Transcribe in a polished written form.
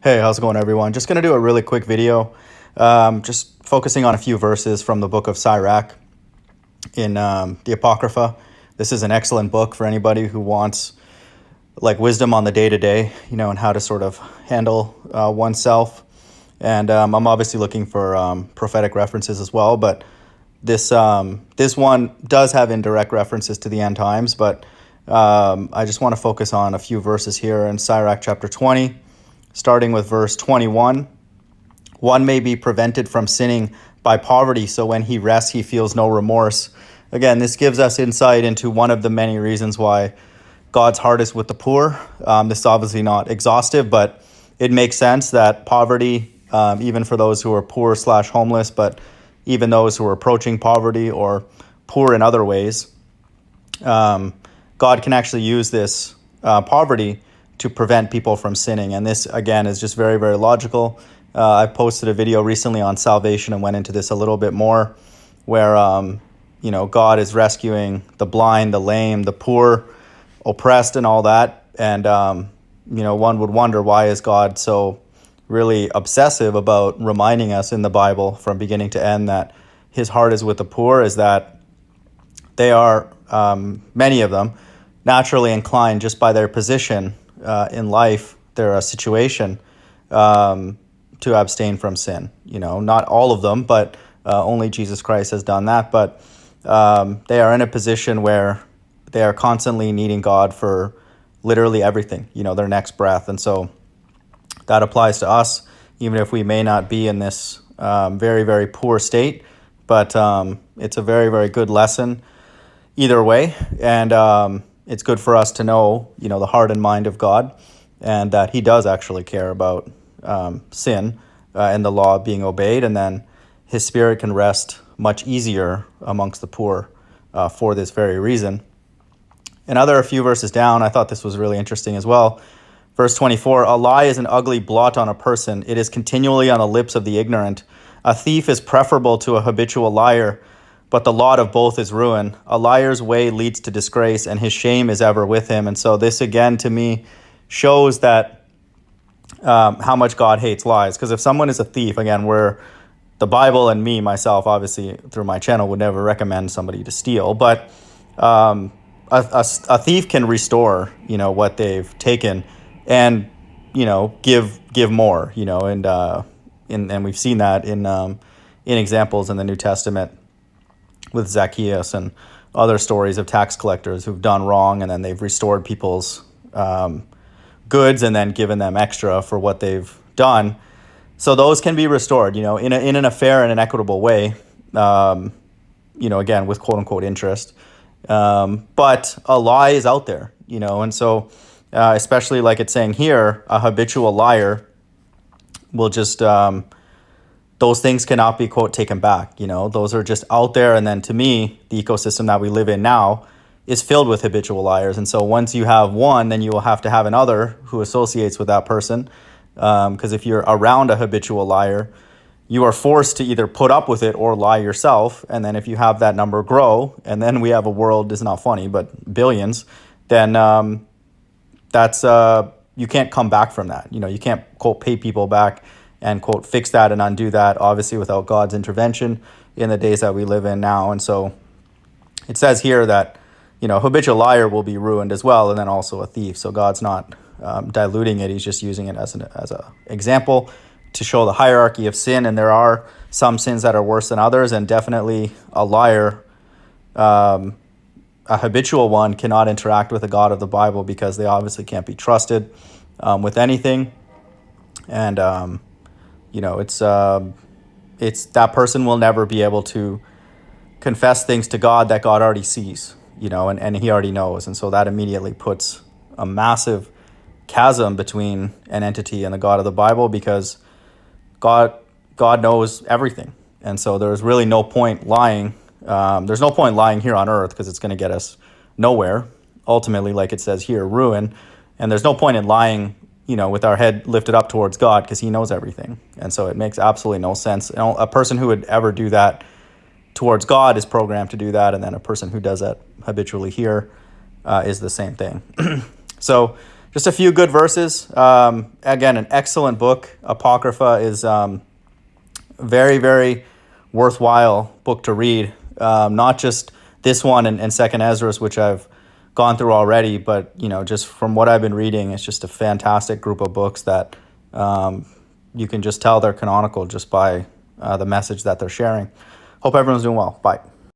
Hey, how's it going, everyone? Just going to do a really quick video, just focusing on a few verses from the book of Sirach in the Apocrypha. This is an excellent book for anybody who wants like wisdom on the day-to-day, and how to sort of handle oneself. And I'm obviously looking for prophetic references as well, but this one does have indirect references to the end times, but I just want to focus on a few verses here in Sirach chapter 20. Starting with verse 21, one may be prevented from sinning by poverty, so when he rests, he feels no remorse. Again, this gives us insight into one of the many reasons why God's heart is with the poor. This is obviously not exhaustive, but it makes sense that poverty, even for those who are poor / homeless, but even those who are approaching poverty or poor in other ways, God can actually use this poverty to prevent people from sinning. And this, again, is just very, very logical. I posted a video recently on salvation and went into this a little bit more, where, God is rescuing the blind, the lame, the poor, oppressed, and all that. And, one would wonder, why is God so really obsessive about reminding us in the Bible from beginning to end that his heart is with the poor? Is that they are, many of them, naturally inclined just by their position in life, their situation, to abstain from sin. Not all of them, but only Jesus Christ has done that. But they are in a position where they are constantly needing God for literally everything, their next breath. And so that applies to us, even if we may not be in this very, very poor state. But it's a very, very good lesson either way. And it's good for us to know, the heart and mind of God, and that he does actually care about sin and the law being obeyed. And then his spirit can rest much easier amongst the poor for this very reason. A few verses down, I thought this was really interesting as well. Verse 24, a lie is an ugly blot on a person. It is continually on the lips of the ignorant. A thief is preferable to a habitual liar, but the lot of both is ruin. A liar's way leads to disgrace, and his shame is ever with him. And so this, again, to me, shows that how much God hates lies. Because if someone is a thief, again, where the Bible and me, myself, obviously, through my channel, would never recommend somebody to steal. But a thief can restore, what they've taken, and, give more, and we've seen that in examples in the New Testament, with Zacchaeus and other stories of tax collectors who've done wrong, and then they've restored people's goods and then given them extra for what they've done. So those can be restored, in a fair and an equitable way, again, with quote unquote interest. But a lie is out there, and so especially like it's saying here, a habitual liar will just... those things cannot be, quote, taken back. Those are just out there. And then to me, the ecosystem that we live in now is filled with habitual liars. And so once you have one, then you will have to have another who associates with that person. Because if you're around a habitual liar, you are forced to either put up with it or lie yourself. And then if you have that number grow, and then we have a world, it's not funny, but billions, then that's you can't come back from that. You can't, quote, pay people back and, quote, fix that and undo that, obviously without God's intervention in the days that we live in now. And so it says here that, habitual liar will be ruined as well, and then also a thief. So God's not diluting it. He's just using it as an example to show the hierarchy of sin. And there are some sins that are worse than others, and definitely a liar, a habitual one, cannot interact with the God of the Bible, because they obviously can't be trusted with anything. And it's that person will never be able to confess things to God that God already sees, and he already knows. And so that immediately puts a massive chasm between an entity and the God of the Bible, because God knows everything. And so there's really no point lying. There's no point lying here on earth, because it's going to get us nowhere. Ultimately, like it says here, ruin. And there's no point in lying, with our head lifted up towards God, because he knows everything. And so it makes absolutely no sense. A person who would ever do that towards God is programmed to do that. And then a person who does that habitually here is the same thing. So just a few good verses. Again, an excellent book. Apocrypha is very, very worthwhile book to read. Not just this one and Second Ezra's, which I've gone through already, but just from what I've been reading, it's just a fantastic group of books that you can just tell they're canonical just by the message that they're sharing. Hope everyone's doing well. Bye.